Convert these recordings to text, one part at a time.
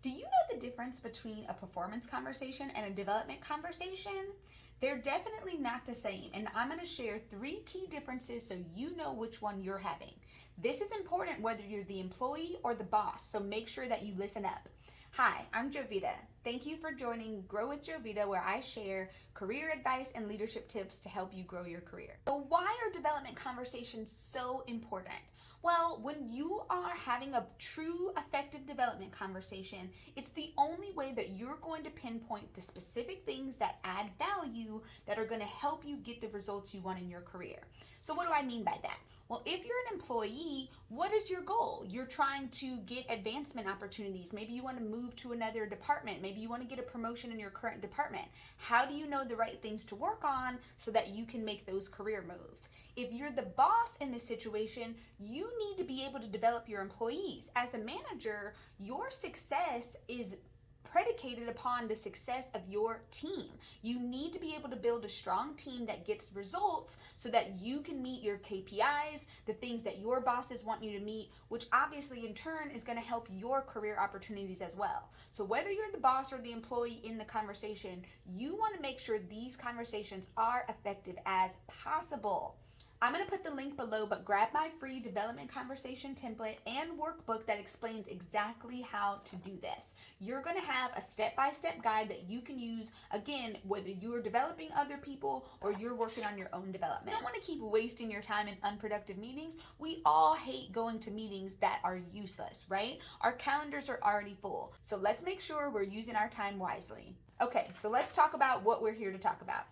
Do you know the difference between a performance conversation and a development conversation? They're definitely not the same, and I'm going to share 3 key differences so you know which one you're having. This is important whether you're the employee or the boss, so make sure that you listen up. Hi, I'm Jovita. Thank you for joining Grow with Jovita, where I share career advice and leadership tips to help you grow your career. So, why are development conversations so important? Well, when you are having a true effective development conversation, it's the only way that you're going to pinpoint the specific things that add value that are going to help you get the results you want in your career. So, what do I mean by that? Well, if you're an employee, what is your goal? You're trying to get advancement opportunities. Maybe you want to move to another department. Maybe you want to get a promotion in your current department. How do you know the right things to work on so that you can make those career moves? If you're the boss in this situation, you need to be able to develop your employees. As a manager, your success is predicated upon the success of your team. You need to be able to build a strong team that gets results so that you can meet your KPIs, the things that your bosses want you to meet, which obviously in turn is going to help your career opportunities as well. So whether you're the boss or the employee in the conversation, you want to make sure these conversations are effective as possible. I'm going to put the link below, but grab my free development conversation template and workbook that explains exactly how to do this. You're going to have a step-by-step guide that you can use, again, whether you're developing other people or you're working on your own development. You don't want to keep wasting your time in unproductive meetings. We all hate going to meetings that are useless, right? Our calendars are already full. So let's make sure we're using our time wisely. Okay, so let's talk about what we're here to talk about.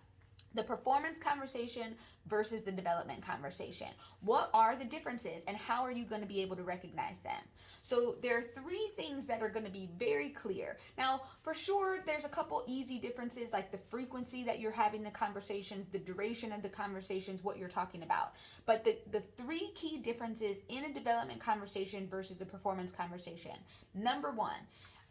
The performance conversation versus the development conversation. What are the differences and how are you going to be able to recognize them? So there are 3 things that are going to be very clear. Now, for sure, there's a couple easy differences like the frequency that you're having the conversations, the duration of the conversations, what you're talking about. But the 3 key differences in a development conversation versus a performance conversation. Number 1,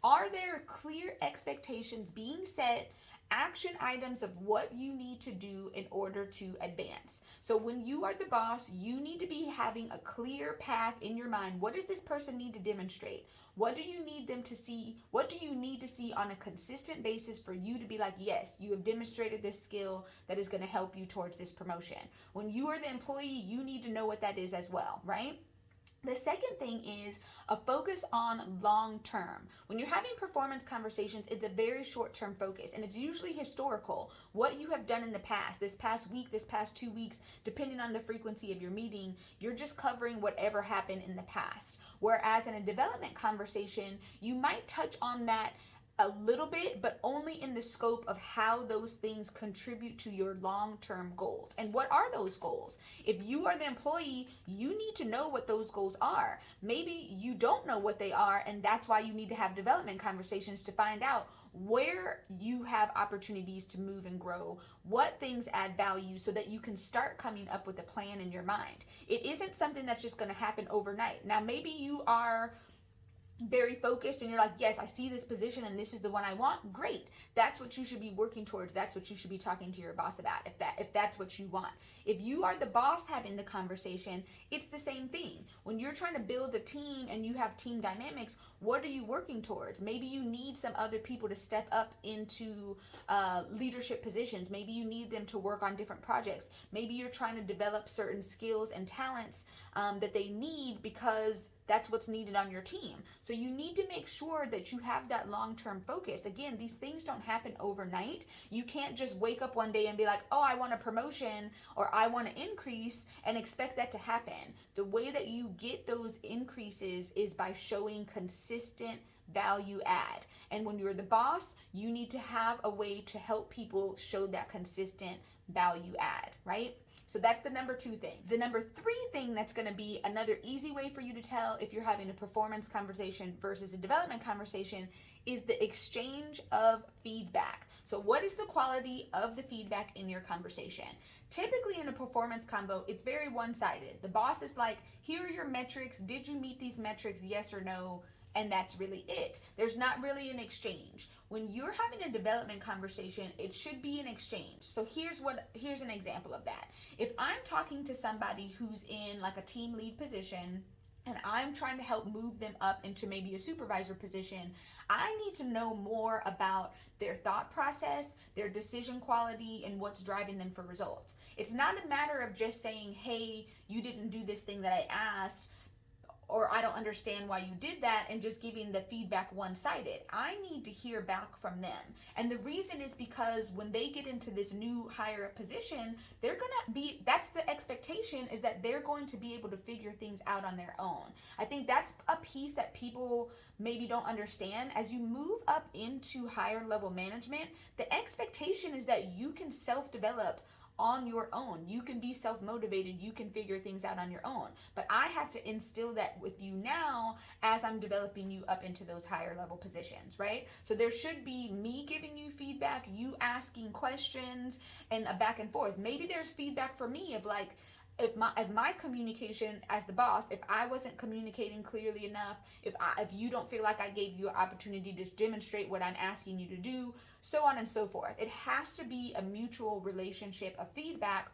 are there clear expectations being set, action items of what you need to do in order to advance? So when you are the boss, you need to be having a clear path in your mind. What does this person need to demonstrate? What do you need them to see? What do you need to see on a consistent basis for you to be like, yes, you have demonstrated this skill that is going to help you towards this promotion? When you are the employee, you need to know what that is as well, right? The second thing is a focus on long term. When you're having performance conversations, it's a very short term focus and it's usually historical. What you have done in the past, this past week, this past 2 weeks, depending on the frequency of your meeting, you're just covering whatever happened in the past. Whereas in a development conversation, you might touch on that a little bit, but only in the scope of how those things contribute to your long-term goals. And what are those goals? If you are the employee, you need to know what those goals are. Maybe you don't know what they are, and that's why you need to have development conversations to find out where you have opportunities to move and grow, what things add value so that you can start coming up with a plan in your mind. It isn't something that's just going to happen overnight. Now, maybe you are very focused and you're like, yes, I see this position and this is the one I want. Great. That's what you should be working towards. That's what you should be talking to your boss about if that's what you want. If you are the boss having the conversation, it's the same thing. When you're trying to build a team and you have team dynamics, what are you working towards? Maybe you need some other people to step up into leadership positions. Maybe you need them to work on different projects. Maybe you're trying to develop certain skills and talents that they need because that's what's needed on your team. So you need to make sure that you have that long-term focus. Again, these things don't happen overnight. You can't just wake up one day and be like, oh, I want a promotion or I want an increase and expect that to happen. The way that you get those increases is by showing consistent value add. And when you're the boss, you need to have a way to help people show that consistent value add, right? So that's the number 2 thing. The number 3 thing that's going to be another easy way for you to tell if you're having a performance conversation versus a development conversation is the exchange of feedback. So what is the quality of the feedback in your conversation? Typically in a performance combo, it's very one-sided. The boss is like, here are your metrics. Did you meet these metrics? Yes or no? And that's really it. There's not really an exchange. When you're having a development conversation, it should be an exchange. So here's an example of that. If I'm talking to somebody who's in like a team lead position, and I'm trying to help move them up into maybe a supervisor position, I need to know more about their thought process, their decision quality, and what's driving them for results. It's not a matter of just saying, hey, you didn't do this thing that I asked, or I don't understand why you did that, and just giving the feedback one-sided. I need to hear back from them. And the reason is because when they get into this new higher up position, they're gonna be, that's the expectation, is that they're going to be able to figure things out on their own. I think that's a piece that people maybe don't understand. As you move up into higher level management, the expectation is that you can self-develop on your own. You can be self-motivated, you can figure things out on your own. But I have to instill that with you now as I'm developing you up into those higher level positions, right? So there should be me giving you feedback, you asking questions, and a back and forth. Maybe there's feedback for me of like, if my communication as the boss, if I wasn't communicating clearly enough, if you don't feel like I gave you an opportunity to demonstrate what I'm asking you to do, so on and so forth. It has to be a mutual relationship of feedback,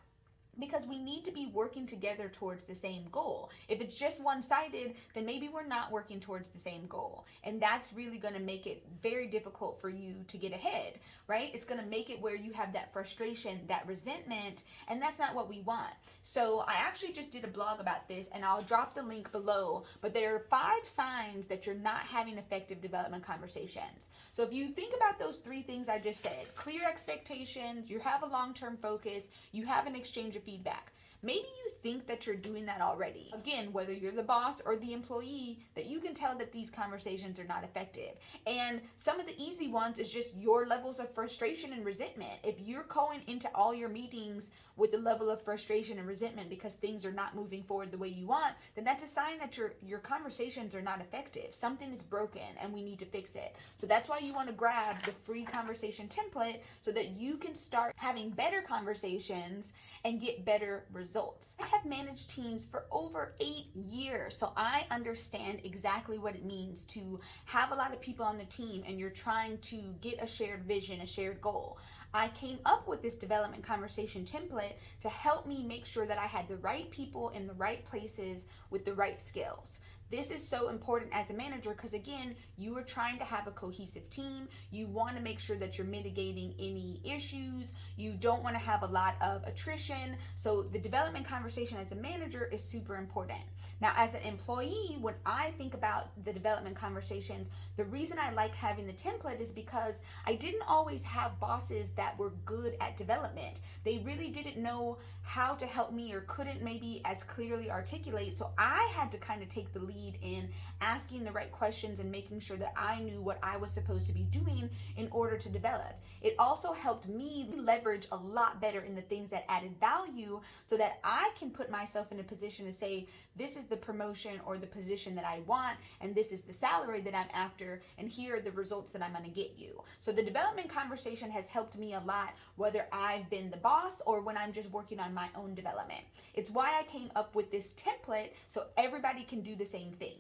because we need to be working together towards the same goal. If it's just one-sided, then maybe we're not working towards the same goal. And that's really gonna make it very difficult for you to get ahead, right? It's gonna make it where you have that frustration, that resentment, and that's not what we want. So I actually just did a blog about this, and I'll drop the link below, but there are 5 signs that you're not having effective development conversations. So if you think about those 3 things I just said, clear expectations, you have a long-term focus, you have an exchange of feedback. Maybe you think that you're doing that already. Again, whether you're the boss or the employee, that you can tell that these conversations are not effective. And some of the easy ones is just your levels of frustration and resentment. If you're going into all your meetings with a level of frustration and resentment because things are not moving forward the way you want, then that's a sign that your conversations are not effective. Something is broken and we need to fix it. So that's why you want to grab the free conversation template so that you can start having better conversations and get better results. I have managed teams for over 8 years, so I understand exactly what it means to have a lot of people on the team and you're trying to get a shared vision, a shared goal. I came up with this development conversation template to help me make sure that I had the right people in the right places with the right skills. This is so important as a manager because, again, you are trying to have a cohesive team. You want to make sure that you're mitigating any issues. You don't want to have a lot of attrition. So the development conversation as a manager is super important. Now, as an employee, when I think about the development conversations, the reason I like having the template is because I didn't always have bosses that were good at development. They really didn't know how to help me or couldn't maybe as clearly articulate. So I had to kind of take the lead in asking the right questions and making sure that I knew what I was supposed to be doing in order to develop. It also helped me leverage a lot better in the things that added value so that I can put myself in a position to say, this is the promotion or the position that I want, and this is the salary that I'm after, and here are the results that I'm going to get you. So the development conversation has helped me a lot, whether I've been the boss or when I'm just working on my own development. It's why I came up with this template so everybody can do the same thing.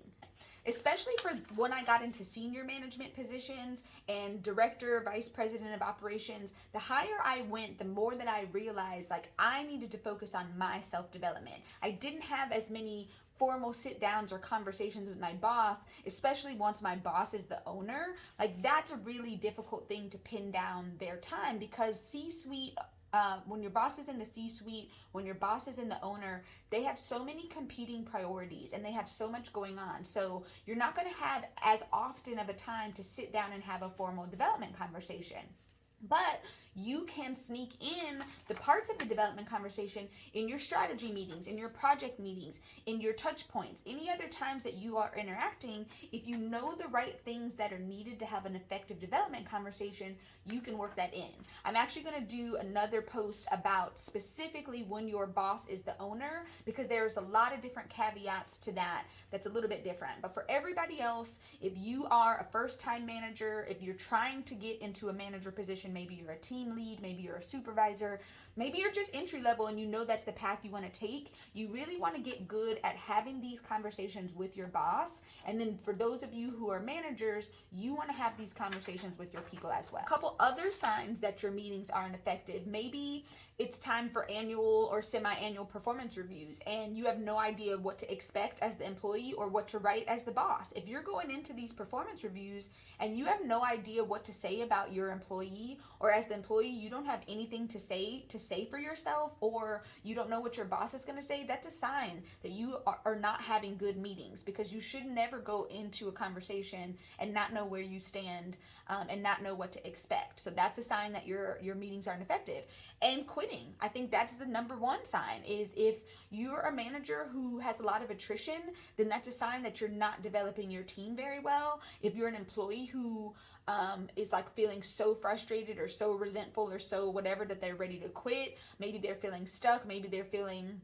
Especially for when I got into senior management positions and director, vice president of operations, the higher I went, the more that I realized like I needed to focus on my self-development. I didn't have as many formal sit downs or conversations with my boss, especially once my boss is the owner. Like that's a really difficult thing to pin down their time because C-suite, when your boss is in the C-suite, when your boss is in the owner, they have so many competing priorities and they have so much going on. So you're not going to have as often of a time to sit down and have a formal development conversation. But you can sneak in the parts of the development conversation in your strategy meetings, in your project meetings, in your touch points, any other times that you are interacting. If you know the right things that are needed to have an effective development conversation, you can work that in. I'm actually going to do another post about specifically when your boss is the owner, because there's a lot of different caveats to that that's a little bit different. But for everybody else, if you are a first-time manager, if you're trying to get into a manager position, maybe you're a team lead, maybe you're a supervisor, maybe you're just entry level and you know that's the path you want to take, you really want to get good at having these conversations with your boss. And then for those of you who are managers, you want to have these conversations with your people as well. A couple other signs that your meetings aren't effective. Maybe it's time for annual or semi-annual performance reviews, and you have no idea what to expect as the employee or what to write as the boss. If you're going into these performance reviews and you have no idea what to say about your employee, or as the employee you don't have anything to say for yourself, or you don't know what your boss is going to say, that's a sign that you are not having good meetings, because you should never go into a conversation and not know where you stand, and not know what to expect. So that's a sign that your meetings aren't effective. And quitting, I think that's the number one sign. Is if you're a manager who has a lot of attrition, then that's a sign that you're not developing your team very well. If you're an employee who is like feeling so frustrated or so resentful or so whatever that they're ready to quit, maybe they're feeling stuck, maybe they're feeling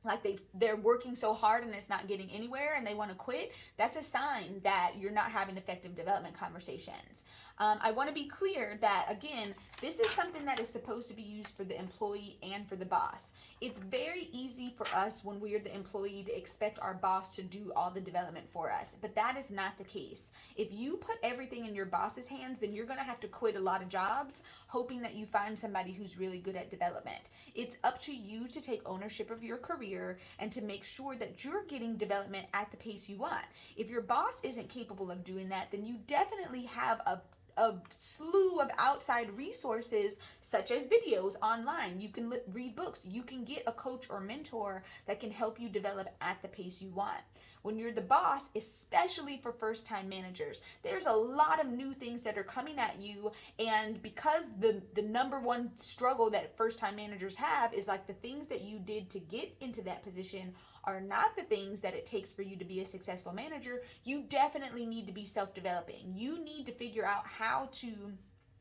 like they're working so hard and it's not getting anywhere and they want to quit, that's a sign that you're not having effective development conversations. I want to be clear that, again, this is something that is supposed to be used for the employee and for the boss. It's very easy for us when we're the employee to expect our boss to do all the development for us, but that is not the case. If you put everything in your boss's hands, then you're going to have to quit a lot of jobs hoping that you find somebody who's really good at development. It's up to you to take ownership of your career and to make sure that you're getting development at the pace you want. If your boss isn't capable of doing that, then you definitely have a slew of outside resources, such as videos online. You can read books. You can get a coach or mentor that can help you develop at the pace you want. When you're the boss, especially for first-time managers, there's a lot of new things that are coming at you, and because the number one struggle that first-time managers have is like the things that you did to get into that position are not the things that it takes for you to be a successful manager, you definitely need to be self-developing. You need to figure out how to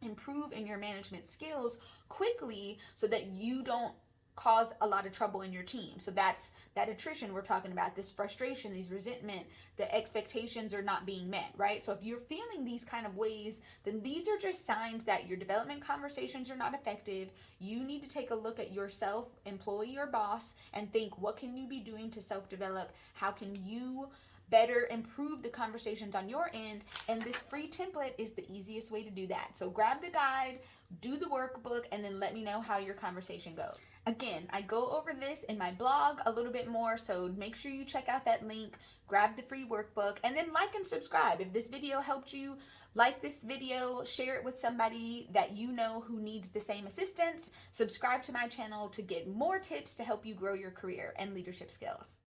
improve in your management skills quickly so that you don't cause a lot of trouble in your team. So that's that attrition we're talking about, this frustration, these resentment, the expectations are not being met, right? So if you're feeling these kind of ways, then these are just signs that your development conversations are not effective. You need to take a look at yourself, employee or boss, and think, what can you be doing to self-develop? How can you better improve the conversations on your end? And this free template is the easiest way to do that. So grab the guide, do the workbook, and then let me know how your conversation goes. Again, I go over this in my blog a little bit more, so make sure you check out that link, grab the free workbook, and then like and subscribe. If this video helped you, like this video, share it with somebody that you know who needs the same assistance. Subscribe to my channel to get more tips to help you grow your career and leadership skills.